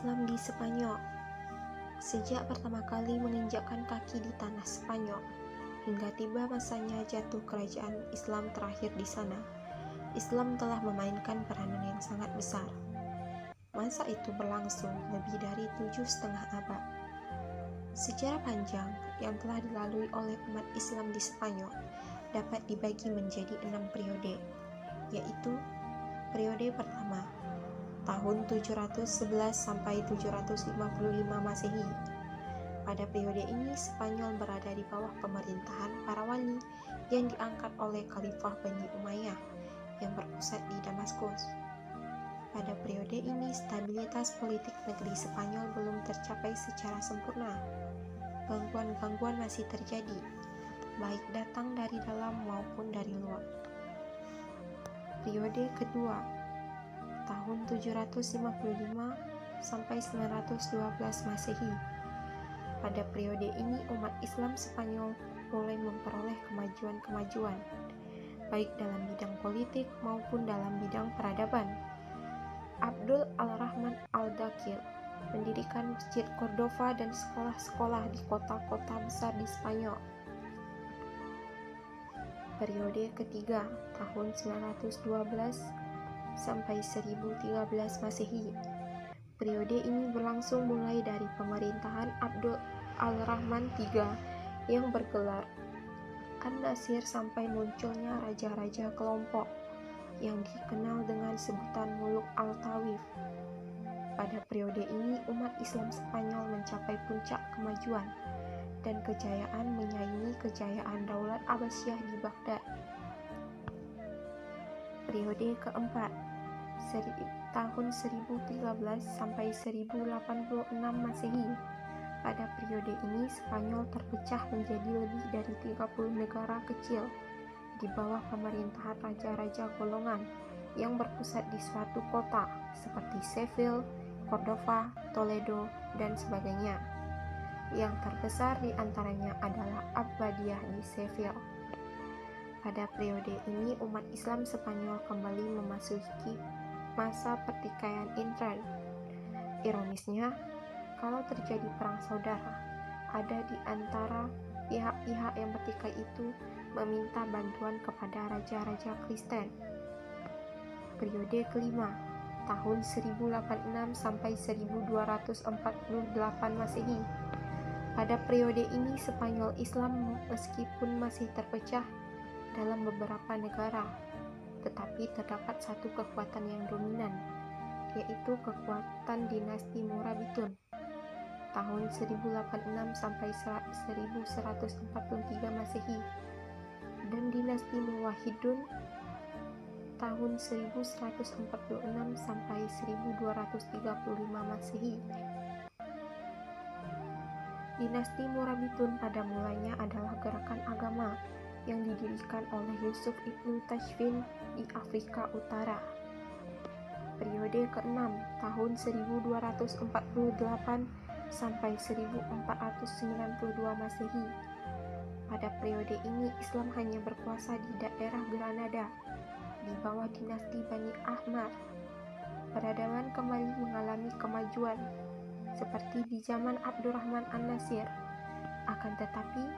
Islam di Spanyol. Sejak pertama kali menginjakkan kaki di tanah Spanyol, hingga tiba masanya jatuh kerajaan Islam terakhir di sana, Islam telah memainkan peranan yang sangat besar. Masa itu berlangsung lebih dari 7,5 abad. Sejarah panjang yang telah dilalui oleh umat Islam di Spanyol dapat dibagi menjadi 6 periode, yaitu periode pertama, tahun 711 sampai 755 Masehi. Pada periode ini, Spanyol berada di bawah pemerintahan para wali yang diangkat oleh Khalifah Bani Umayyah yang berpusat di Damaskus. Pada periode ini, stabilitas politik negeri Spanyol belum tercapai secara sempurna. Gangguan-gangguan masih terjadi, baik datang dari dalam maupun dari luar. Periode kedua, tahun 755 sampai 912 Masehi. Pada periode ini, umat Islam Spanyol mulai memperoleh kemajuan-kemajuan, baik dalam bidang politik maupun dalam bidang peradaban. Abdul Al-Rahman Al-Dakhil mendirikan Masjid Cordova dan sekolah-sekolah di kota-kota besar di Spanyol. Periode ketiga, tahun 912 sampai 1013 Masehi. Periode ini berlangsung mulai dari pemerintahan Abdul Al-Rahman III yang bergelar An-Nasir sampai munculnya raja-raja kelompok yang dikenal dengan sebutan Muluk Al-Tawif. Pada periode ini, umat Islam Spanyol mencapai puncak kemajuan dan kejayaan menyaingi kejayaan Daulat Abbasiyah di Baghdad. Periode keempat, tahun 1013 sampai 1086 Masehi. Pada periode ini, Spanyol terpecah menjadi lebih dari 30 negara kecil di bawah pemerintahan raja-raja golongan yang berpusat di suatu kota seperti Seville, Cordova, Toledo, dan sebagainya. Yang terbesar di antaranya adalah Abbadiyah di Seville. Pada periode ini, umat Islam Spanyol kembali memasuki masa pertikaian intern. Ironisnya, kalau terjadi perang saudara, ada di antara pihak-pihak yang bertikai itu meminta bantuan kepada raja-raja Kristen. Periode kelima, tahun 1086 sampai 1248 Masehi. Pada periode ini, Spanyol Islam meskipun masih terpecah dalam beberapa negara, tetapi terdapat satu kekuatan yang dominan, yaitu kekuatan dinasti Morabitun tahun 1086 sampai 1143 Masehi dan dinasti Muwahhidun tahun 1146 sampai 1235 Masehi. Dinasti Morabitun pada mulanya adalah gerakan agama yang didirikan oleh Yusuf ibnu Tashfin di Afrika Utara. Periode ke-6, tahun 1248 sampai 1492 Masehi. Pada periode ini, Islam hanya berkuasa di daerah Granada di bawah dinasti Bani Ahmad. Peradaban kembali mengalami kemajuan seperti di zaman Abdurrahman An-Nasir. Akan tetapi,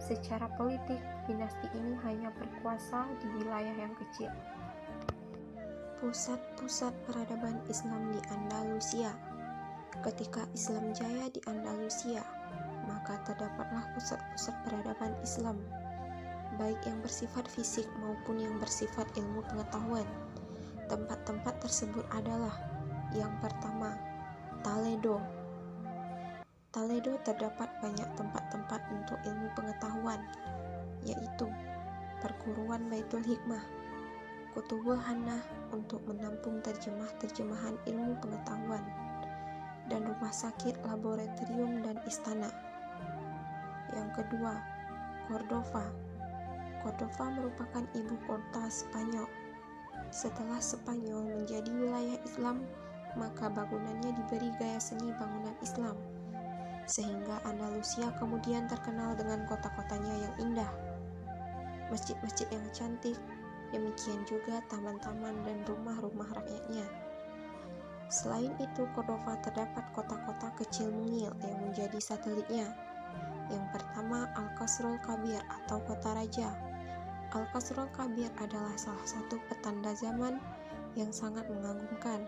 secara politik, dinasti ini hanya berkuasa di wilayah yang kecil. Pusat-pusat peradaban Islam di Andalusia. Ketika Islam jaya di Andalusia, maka terdapatlah pusat-pusat peradaban Islam, baik yang bersifat fisik maupun yang bersifat ilmu pengetahuan. Tempat-tempat tersebut adalah: yang pertama, Toledo. Toledo terdapat banyak tempat-tempat untuk ilmu pengetahuan, yaitu perguruan Baitul Hikmah, Kutubul Hannah untuk menampung terjemahan ilmu pengetahuan, dan rumah sakit, laboratorium, dan istana. Yang kedua, Cordova. Cordova merupakan ibu kota Spanyol. Setelah Spanyol menjadi wilayah Islam, maka bangunannya diberi gaya seni bangunan Islam, sehingga Andalusia kemudian terkenal dengan kota-kotanya yang indah, masjid-masjid yang cantik, demikian juga taman-taman dan rumah-rumah rakyatnya. Selain itu, Cordova terdapat kota-kota kecil mungil yang menjadi satelitnya. Yang pertama, Al-Qasrul Kabir atau kota raja. Al-Qasrul Kabir adalah salah satu petanda zaman yang sangat mengagumkan.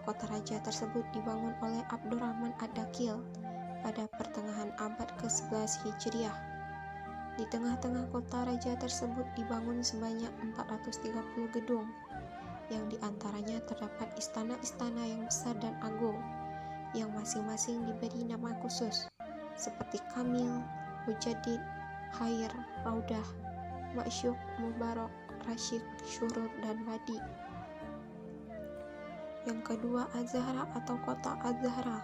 Kota raja tersebut dibangun oleh Abdurrahman Ad-Dakhil pada pertengahan abad ke-11 Hijriah. Di tengah-tengah kota raja tersebut dibangun sebanyak 430 gedung, yang diantaranya terdapat istana-istana yang besar dan agung, yang masing-masing diberi nama khusus, seperti Kamil, Mujadid, Khair, Raudah, Masyuk, Mubarak, Rasyid, Syurur, dan Badi. Yang kedua, Az-Zahra atau kota Az-Zahra.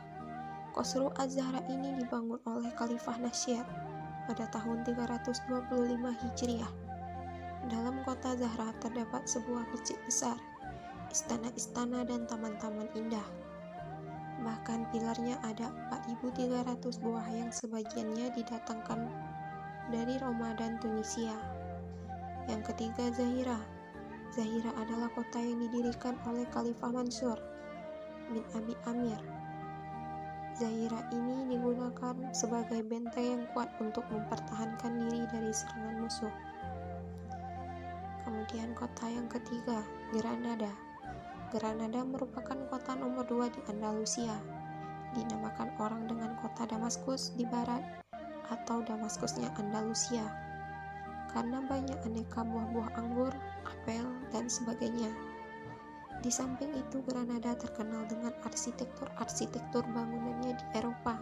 Qasru Az-Zahra ini dibangun oleh Khalifah Nasyir pada tahun 325 Hijriah. Dalam kota Zahra terdapat sebuah masjid besar, istana-istana dan taman-taman indah. Bahkan pilarnya ada 4.300 buah yang sebagiannya didatangkan dari Roma dan Tunisia. Yang ketiga, Zahira. Zahira adalah kota yang didirikan oleh Khalifah Mansur bin Abi Amir. Zahira ini digunakan sebagai benteng yang kuat untuk mempertahankan diri dari serangan musuh. Kemudian kota yang ketiga, Granada. Granada merupakan kota nomor 2 di Andalusia. Dinamakan orang dengan kota Damaskus di barat atau Damaskusnya Andalusia, karena banyak aneka buah-buah anggur, apel, dan sebagainya. Di samping itu, Granada terkenal dengan arsitektur bangunannya di Eropa,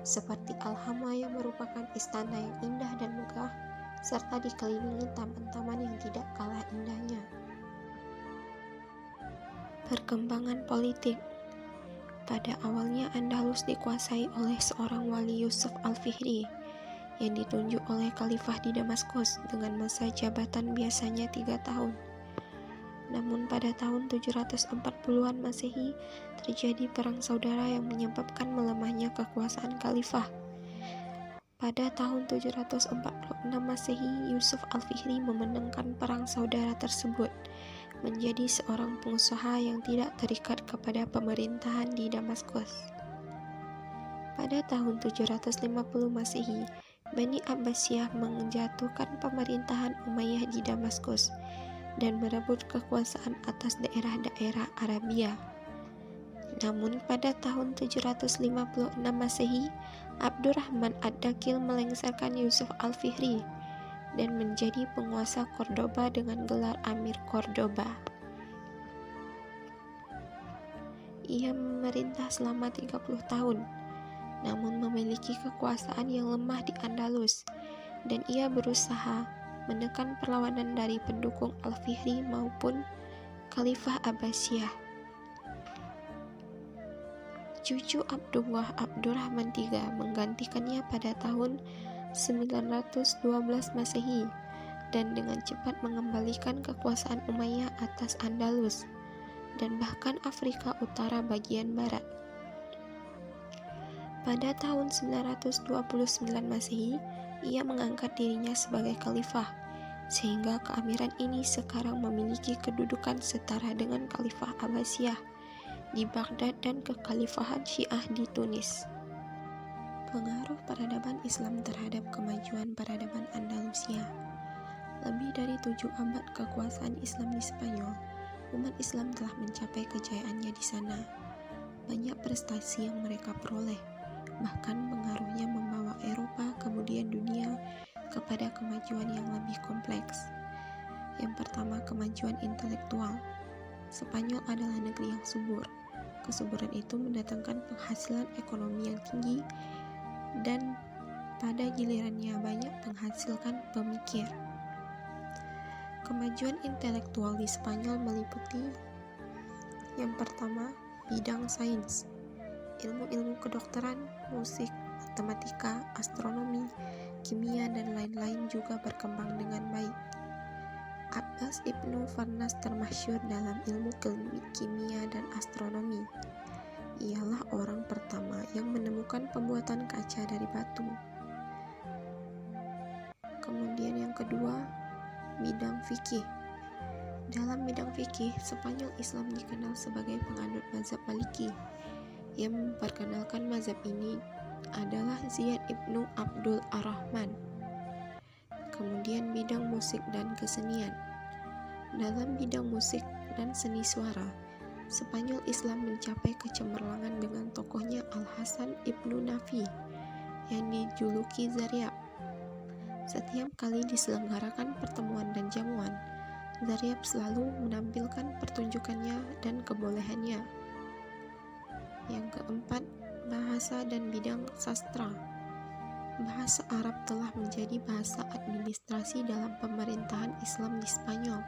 seperti Alhama yang merupakan istana yang indah dan megah, serta dikelilingi taman-taman yang tidak kalah indahnya. Perkembangan politik. Pada awalnya Andalus dikuasai oleh seorang wali, Yusuf Al-Fihri, yang ditunjuk oleh Khalifah di Damaskus dengan masa jabatan biasanya 3 tahun. Namun pada tahun 740-an Masehi terjadi perang saudara yang menyebabkan melemahnya kekuasaan Khalifah. Pada tahun 746 Masehi, Yusuf Al-Fihri memenangkan perang saudara tersebut, menjadi seorang pengusaha yang tidak terikat kepada pemerintahan di Damaskus. Pada tahun 750 Masehi, Bani Abbasiyah menjatuhkan pemerintahan Umayyah di Damaskus dan merebut kekuasaan atas daerah-daerah Arabia. Namun pada tahun 756 Masehi, Abdurrahman Ad-Dakhil melengsarkan Yusuf Al-Fihri dan menjadi penguasa Cordoba dengan gelar Amir Cordoba. Ia memerintah selama 30 tahun, namun memiliki kekuasaan yang lemah di Andalus, dan ia berusaha menekan perlawanan dari pendukung Al-Fihri maupun Khalifah Abbasiyah. Cucu Abdullah, Abdurrahman III, menggantikannya pada tahun 912 Masehi dan dengan cepat mengembalikan kekuasaan Umayyah atas Andalus dan bahkan Afrika Utara bagian barat. Pada tahun 929 Masehi, ia mengangkat dirinya sebagai khalifah, sehingga keamiran ini sekarang memiliki kedudukan setara dengan Khalifah Abbasiyah di Baghdad dan kekhalifahan Syiah di Tunis. Pengaruh peradaban Islam terhadap kemajuan peradaban Andalusia. Lebih dari 7 abad kekuasaan Islam di Spanyol, umat Islam telah mencapai kejayaannya di sana. Banyak prestasi yang mereka peroleh, bahkan pengaruhnya membawa Eropa kemudian dunia kepada kemajuan yang lebih kompleks. Yang pertama, kemajuan intelektual. Spanyol adalah negeri yang subur. Kesuburan itu mendatangkan penghasilan ekonomi yang tinggi dan pada gilirannya banyak menghasilkan pemikir. Kemajuan intelektual di Spanyol meliputi yang pertama, bidang sains. Ilmu-ilmu kedokteran, musik, matematika, astronomi, kimia, dan lain-lain juga berkembang dengan baik. Abbas Ibnu Farnas termasyhur dalam ilmu kimia dan astronomi. Ialah orang pertama yang menemukan pembuatan kaca dari batu. Kemudian yang kedua, bidang fikih. Dalam bidang fikih, Spanyol Islam dikenal sebagai penganut mazhab Maliki. Yang memperkenalkan mazhab ini adalah Ziyad ibnu Abdul Ar-Rahman. Kemudian bidang musik dan kesenian. Dalam bidang musik dan seni suara, Spanyol Islam mencapai kecemerlangan dengan tokohnya Al-Hasan ibnu Nafi yang dijuluki Zaryab. Setiap kali diselenggarakan pertemuan dan jamuan, Zaryab selalu menampilkan pertunjukannya dan kebolehannya. Yang keempat, bahasa dan bidang sastra. Bahasa Arab telah menjadi bahasa administrasi dalam pemerintahan Islam di Spanyol.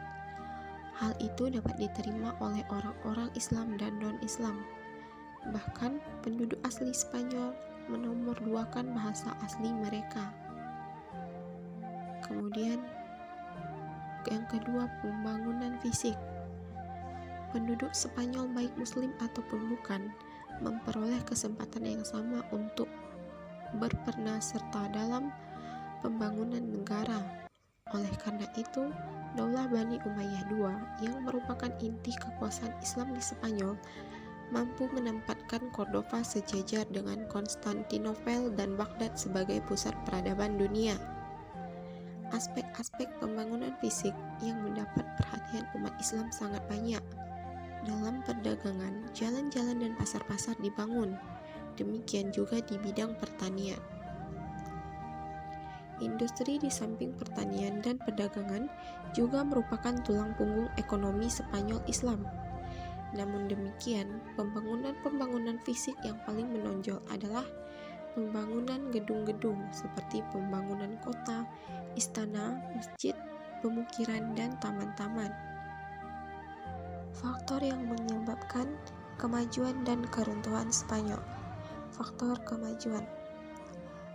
Hal itu dapat diterima oleh orang-orang Islam dan non-Islam. Bahkan, penduduk asli Spanyol menomorduakan bahasa asli mereka. Kemudian, yang kedua, pembangunan fisik. Penduduk Spanyol baik muslim ataupun bukan memperoleh kesempatan yang sama untuk berperan serta dalam pembangunan negara. Oleh karena itu, Daulah Bani Umayyah II yang merupakan inti kekuasaan Islam di Spanyol mampu menempatkan Cordova sejajar dengan Konstantinopel dan Baghdad sebagai pusat peradaban dunia. Aspek-aspek pembangunan fisik yang mendapat perhatian umat Islam sangat banyak. Dalam perdagangan, jalan-jalan dan pasar-pasar dibangun. Demikian juga di bidang pertanian. Industri di samping pertanian dan perdagangan juga merupakan tulang punggung ekonomi Spanyol Islam. Namun demikian, pembangunan fisik yang paling menonjol adalah pembangunan gedung-gedung seperti pembangunan kota, istana, masjid, pemukiran, dan taman-taman. Faktor yang menyebabkan kemajuan dan keruntuhan Spanyol. Faktor kemajuan.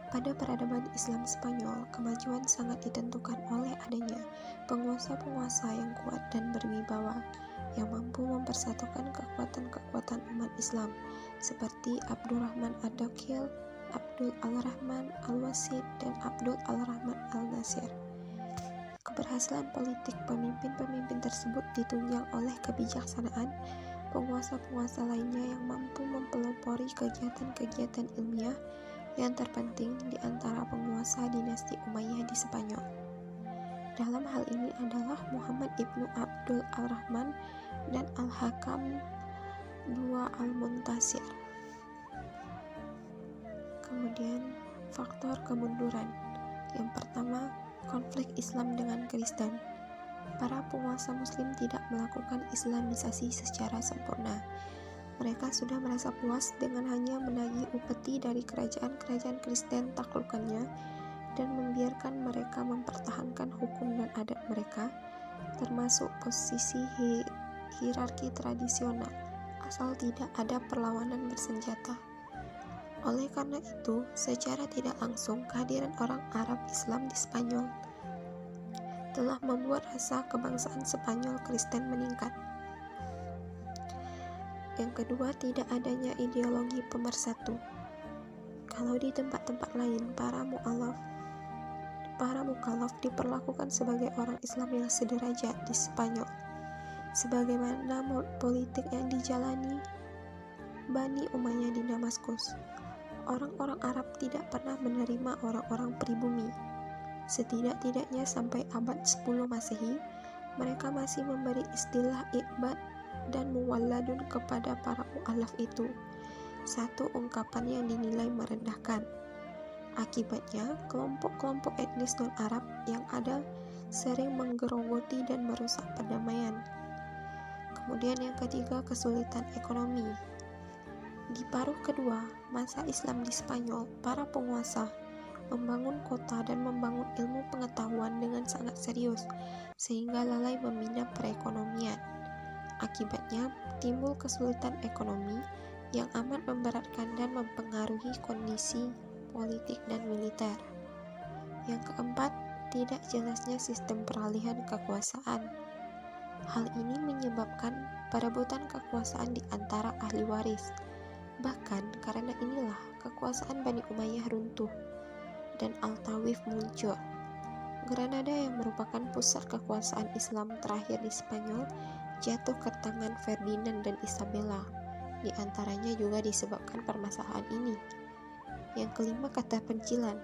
Pada peradaban Islam Spanyol, kemajuan sangat ditentukan oleh adanya penguasa-penguasa yang kuat dan berwibawa, yang mampu mempersatukan kekuatan-kekuatan umat Islam, seperti Abdurrahman Ad-Dakhil, Abdul Al-Rahman Al-Wasid, dan Abdul Al-Rahman Al-Nasir. Keberhasilan politik pemimpin-pemimpin tersebut ditunjang oleh kebijaksanaan penguasa-penguasa lainnya yang mampu mempelopori kegiatan-kegiatan ilmiah yang terpenting di antara penguasa dinasti Umayyah di Spanyol. Dalam hal ini adalah Muhammad ibnu Abdul Al-Rahman dan Al-Hakam II Al-Muntasir. Kemudian, faktor kemunduran. Yang pertama, konflik Islam dengan Kristen. Para penguasa Muslim tidak melakukan Islamisasi secara sempurna. Mereka sudah merasa puas dengan hanya menagih upeti dari kerajaan-kerajaan Kristen taklukannya dan membiarkan mereka mempertahankan hukum dan adat mereka, termasuk posisi hierarki tradisional, asal tidak ada perlawanan bersenjata. Oleh karena itu, secara tidak langsung kehadiran orang Arab Islam di Spanyol telah membuat rasa kebangsaan Spanyol Kristen meningkat. Yang kedua, tidak adanya ideologi pemersatu. Kalau di tempat-tempat lain, para mukallaf diperlakukan sebagai orang Islam yang sederajat di Spanyol, sebagaimana politik yang dijalani Bani Umayyah di Damaskus. Orang-orang Arab tidak pernah menerima orang-orang pribumi. Setidak-tidaknya sampai abad 10 Masehi, mereka masih memberi istilah ibad dan muwalladun kepada para mu'alaf itu, satu ungkapan yang dinilai merendahkan. Akibatnya, kelompok-kelompok etnis non-Arab yang ada sering menggerogoti dan merusak perdamaian. Kemudian yang ketiga, kesulitan ekonomi. Di paruh kedua masa Islam di Spanyol, para penguasa membangun kota dan membangun ilmu pengetahuan dengan sangat serius, sehingga lalai membina perekonomian. Akibatnya, timbul kesulitan ekonomi yang amat memberatkan dan mempengaruhi kondisi politik dan militer. Yang keempat, tidak jelasnya sistem peralihan kekuasaan. Hal ini menyebabkan perebutan kekuasaan di antara ahli waris. Bahkan karena inilah kekuasaan Bani Umayyah runtuh dan Al-Tawif muncul. Granada yang merupakan pusat kekuasaan Islam terakhir di Spanyol jatuh ke tangan Ferdinand dan Isabella. Di antaranya juga disebabkan permasalahan ini. Yang kelima, keterpencilan.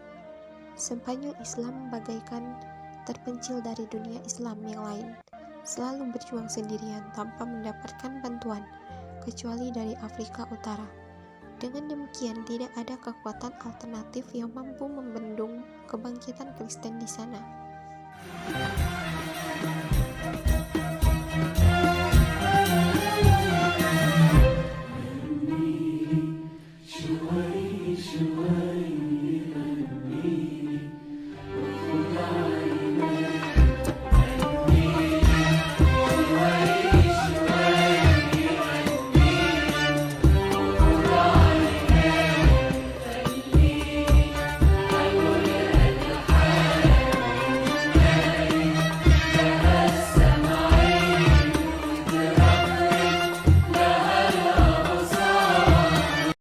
Spanyol Islam bagaikan terpencil dari dunia Islam yang lain, selalu berjuang sendirian tanpa mendapatkan bantuan, kecuali dari Afrika Utara. Dengan demikian, tidak ada kekuatan alternatif yang mampu membendung kebangkitan Kristen di sana.